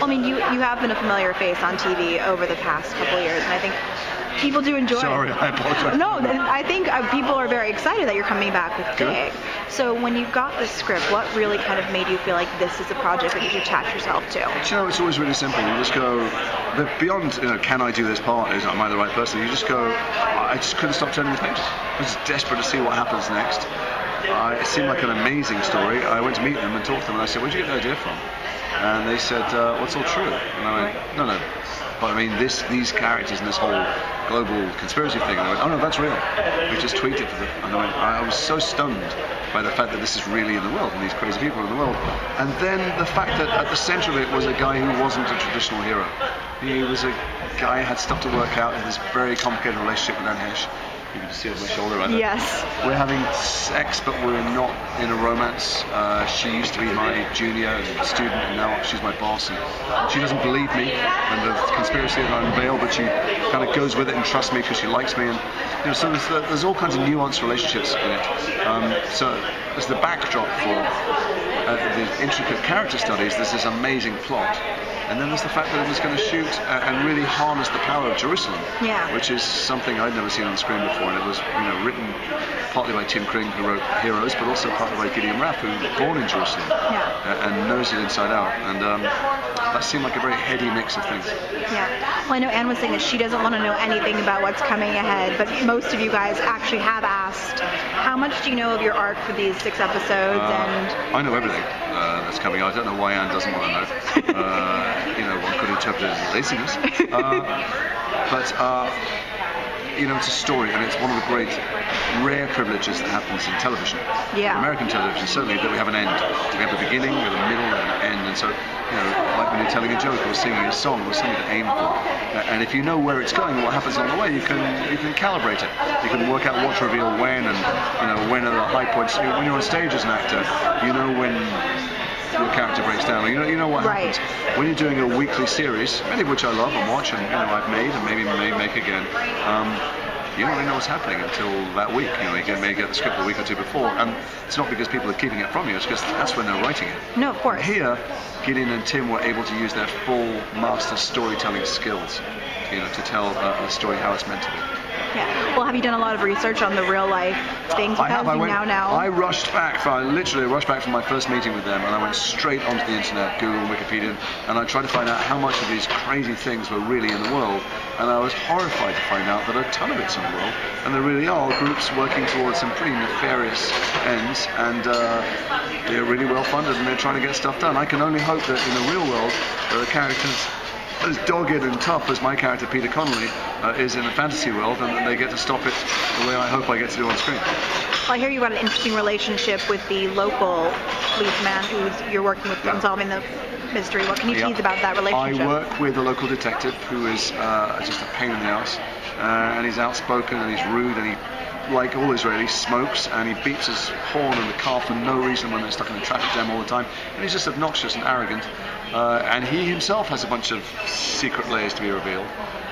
I mean, you have been a familiar face on TV over the past couple of years, and I think people do enjoy Sorry, it. I apologize. No, I think people are very excited that you're coming back with Big. Good. So when you got this script, what really kind of made you feel like this is a project that you should attach yourself to? You know, it's always really simple. You just go, beyond, can I do this part? Am I the right person? You just go, I just couldn't stop turning the pages. I was just desperate to see what happens next. It seemed like an amazing story. I went to meet them and talk to them, and I said, where'd you get the idea from? And they said, well, it's all true. And I went, no. But I mean, these characters and this whole global conspiracy thing. And I went, oh no, that's real. We just tweaked it for them. And I was so stunned by the fact that this is really in the world and these crazy people in the world. And then the fact that at the center of it was a guy who wasn't a traditional hero. He was a guy who had stuff to work out in this very complicated relationship with Anne Heche. You can see it on my shoulder right there. Yes. We're having sex, but we're not in a romance. She used to be my junior student, and now she's my boss. And she doesn't believe me and the conspiracy that I unveil, but she kind of goes with it and trusts me because she likes me. And so there's all kinds of nuanced relationships in it. So as the backdrop for the intricate character studies, there's this amazing plot. And then there's the fact that it was going to shoot and really harness the power of Jerusalem, which is something I'd never seen on the screen before. And it was, written partly by Tim Kring, who wrote Heroes, but also partly by Gideon Raff, who was born in Jerusalem and knows it inside out. And that seemed like a very heady mix of things. Yeah. Well, I know Anne was saying that she doesn't want to know anything about what's coming ahead, but most of you guys actually have asked, how much do you know of your arc for these 6 episodes? And I know everything that's coming. I don't know why Anne doesn't want to know. One could interpret it as laziness. But it's a story, and it's one of the great rare privileges that happens in television. American television, certainly, that we have an end. We have a beginning, we have a middle, and an end. And so, like when you're telling a joke or singing a song, there's something to aim for. And if you know where it's going and what happens along the way, you can calibrate it. You can work out what to reveal when, and when are the high points. When you're on stage as an actor, you know when your character breaks down. You know what happens when you're doing a weekly series, many of which I love and watch, and I've made and maybe may make again. You don't really know what's happening until that week. You may get the script a week or two before, and it's not because people are keeping it from you. It's because that's when they're writing it. No, of course. And here, Gideon and Tim were able to use their full master storytelling skills, to tell a story how it's meant to be. Yeah. Well, have you done a lot of research on the real life things? I have. I rushed back. I literally rushed back from my first meeting with them, and I went straight onto the internet, Google, Wikipedia, and I tried to find out how much of these crazy things were really in the world. And I was horrified to find out that a ton of it's in the world, and there really are groups working towards some pretty nefarious ends, and they're really well funded, and they're trying to get stuff done. I can only hope that in the real world there are characters as dogged and tough as my character Peter Connolly is in a fantasy world, and that they get to stop it the way I hope I get to do on screen. Well, I hear you got an interesting relationship with the local policeman who you're working with in solving the mystery. What can you tease about that relationship? I work with a local detective who is just a pain in the ass, and he's outspoken and he's rude, and he, like all Israelis, smokes, and he beats his horn in the car for no reason when they're stuck in a traffic jam all the time, and he's just obnoxious and arrogant. And he himself has a bunch of secret layers to be revealed.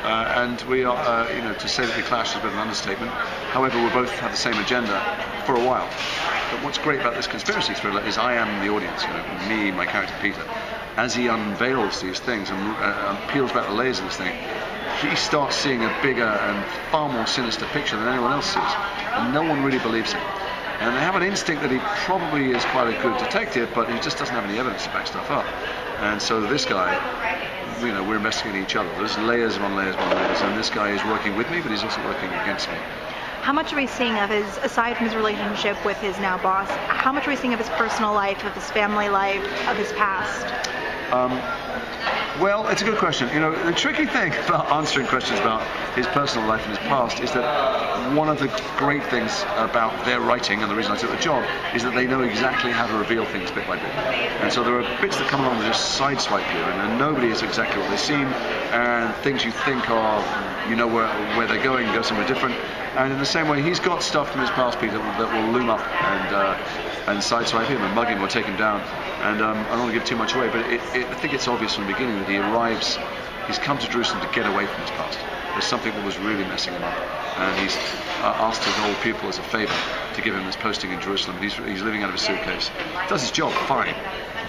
And we are, to say that we clash is a bit of an understatement. However, we both have the same agenda for a while. But what's great about this conspiracy thriller is I am the audience, me, my character Peter. As he unveils these things and peels back the layers of this thing, he starts seeing a bigger and far more sinister picture than anyone else sees. And no one really believes him. And they have an instinct that he probably is quite a good detective, but he just doesn't have any evidence to back stuff up. And so this guy, we're investigating each other. There's layers upon layers upon layers, and this guy is working with me, but he's also working against me. How much are we seeing of his, aside from his relationship with his now boss, how much are we seeing of his personal life, of his family life, of his past? Well, it's a good question. The tricky thing about answering questions about his personal life and his past is that one of the great things about their writing, and the reason I took the job, is that they know exactly how to reveal things bit by bit. And so there are bits that come along that just sideswipe you, and nobody is exactly what they seem, and things you think are, where they're going, go somewhere different. And in the same way, he's got stuff from his past, Peter, that will loom up and sideswipe him and mug him or take him down. And I don't want to give too much away, but I think it's obvious from the beginning that he's come to Jerusalem to get away from his past. There's something that was really messing him up, and he's asked his old pupil as a favor to give him this posting in Jerusalem. He's living out of a suitcase. Does his job fine,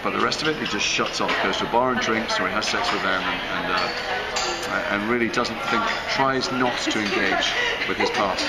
but the rest of it, he just shuts off, goes to a bar and drinks, or he has sex with them, and really tries not to engage with his past,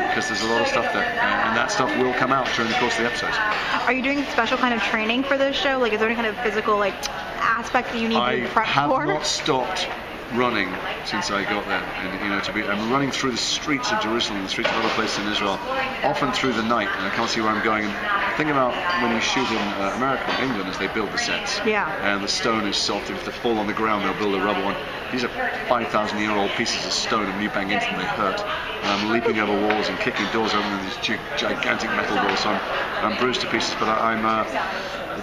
because there's a lot of stuff and that stuff will come out during the course of the episodes. Are you doing special kind of training for this show? Like, is there any kind of physical aspect that you need to prep for? I have not stopped running since I got there, and I'm running through the streets of Jerusalem, the streets of other places in Israel, often through the night, and I can't see where I'm going. And think about when you shoot in America and England, as they build the sets, and the stone is soft. If they fall on the ground, they'll build a rubber one. These are 5,000-year-old pieces of stone, and when you bang into them, they hurt. And I'm leaping over walls and kicking doors open in these gigantic metal doors, so I'm bruised to pieces. But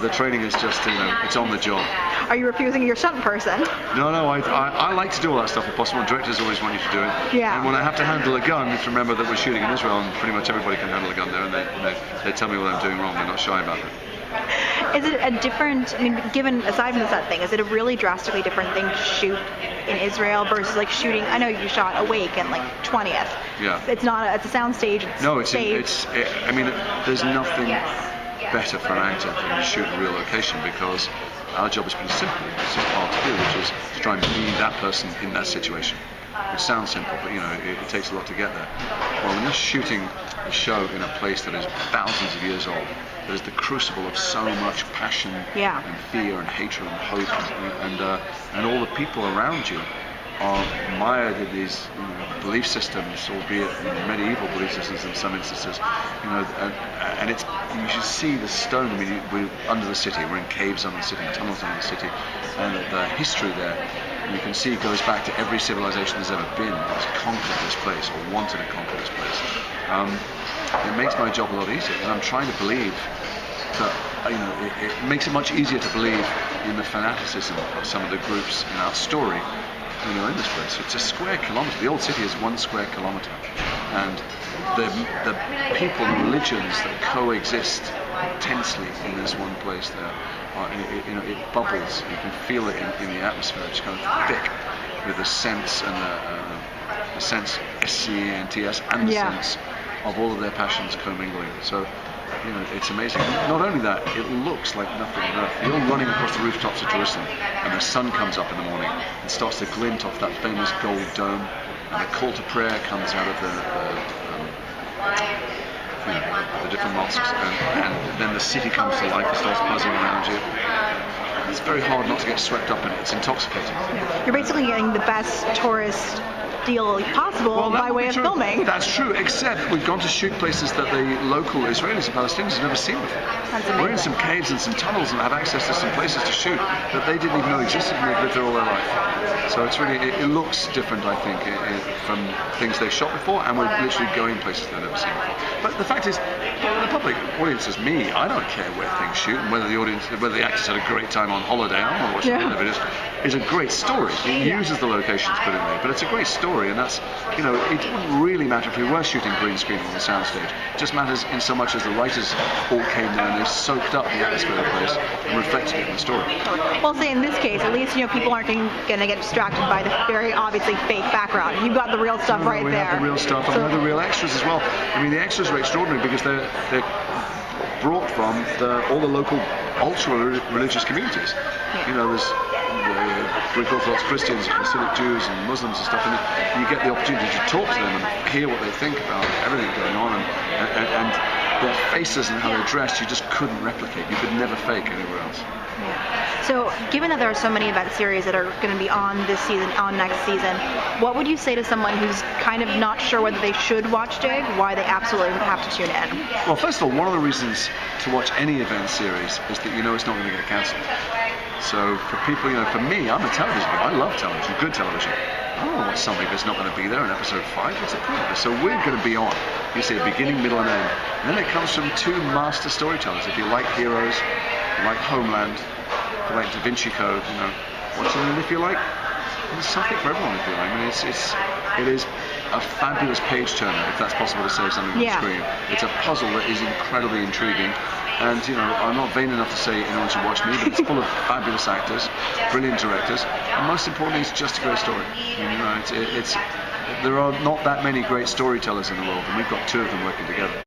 the training is just, it's on the job. Are you refusing your stunt person? No, I like to do all that stuff if possible. Directors always want you to do it. Yeah. And when I have to handle a gun, you have to remember that we're shooting in Israel, and pretty much everybody can handle a gun there, and they tell me what I'm doing wrong. They're not shy about it. Is it a different, aside from the set thing, is it a really drastically different thing to shoot in Israel versus shooting? I know you shot Awake and 20th. Yeah. It's a soundstage. There's nothing better for an actor than to shoot a real location, because our job is pretty simple. It's just hard to do, which is to try and be that person in that situation. Which sounds simple, but it takes a lot to get there. Well, when you're shooting a show in a place that is thousands of years old, that is the crucible of so much passion and fear and hatred and hope, and all the people around you are mired in these belief systems, albeit medieval belief systems in some instances, and you should see the stone. We're under the city, we're in caves under the city, tunnels under the city, and the history there, you can see, goes back to every civilization there's ever been that's conquered this place or wanted to conquer this place. It makes my job a lot easier, and I'm trying to believe that it makes it much easier to believe in the fanaticism of some of the groups in our story. In this place, it's a square kilometre. The old city is 1 square kilometre, and the people and religions that coexist tensely in this one place there, it bubbles. You can feel it in the atmosphere. It's kind of thick with the sense and the sense SCENTS and the sense of all of their passions commingling. So. It's amazing. Not only that, it looks like nothing on earth. You're running across the rooftops of Jerusalem, and the sun comes up in the morning and starts to glint off that famous gold dome, and the call to prayer comes out of the different mosques, and then the city comes to life and starts buzzing around you. It's very hard not to get swept up in it. It's intoxicating. You're basically getting the best tourist deal possible by way of filming. That's true, except we've gone to shoot places that the local Israelis and Palestinians have never seen before. That's amazing. We're in some caves and some tunnels and have access to some places to shoot that they didn't even know existed, and they've lived there all their life. So it's really, it looks different, I think, from things they've shot before, and we're literally going places they've never seen before. But the fact is, the public audience is me. I don't care where things shoot and whether the actors had a great time on holiday. I don't want to watch the end of it. It's a great story. It uses the locations put in there, but it's a great story, and that's, it wouldn't really matter if we were shooting green screen on the soundstage. It just matters in so much as the writers all came there and they soaked up the atmosphere of the place and reflected it in the story. Well, say in this case, at least people aren't going to get distracted by the very obviously fake background. You've got the real stuff right there. We have the real stuff, and we have the real extras as well. The extras are extraordinary because they're brought from all the local ultra-religious communities. There's Greek Orthodox Christians, Hasidic Jews, and Muslims and stuff, and you get the opportunity to talk to them and hear what they think about everything going on, and their faces and how they're dressed, you just couldn't replicate. You could never fake anywhere else. Yeah. So, given that there are so many event series that are going to be on this season, on next season, what would you say to someone who's kind of not sure whether they should watch Dig, why they absolutely have to tune in? Well, first of all, one of the reasons to watch any event series is that it's not going to get cancelled. So for people, for me, I'm a television guy. I love television, good television. I don't want to watch something that's not going to be there in episode 5. What's the point of it? So we're going to be on. You see a beginning, middle, and end. And then it comes from 2 master storytellers. If you like Heroes, if you like Homeland, if you like Da Vinci Code, watch it. And if you like, there's something for everyone. If you like, it is a fabulous page turner, if that's possible to say something on the screen. It's a puzzle that is incredibly intriguing. And I'm not vain enough to say anyone should watch me, but it's full of fabulous actors, brilliant directors, and most importantly, it's just a great story. There are not that many great storytellers in the world, and we've got 2 of them working together.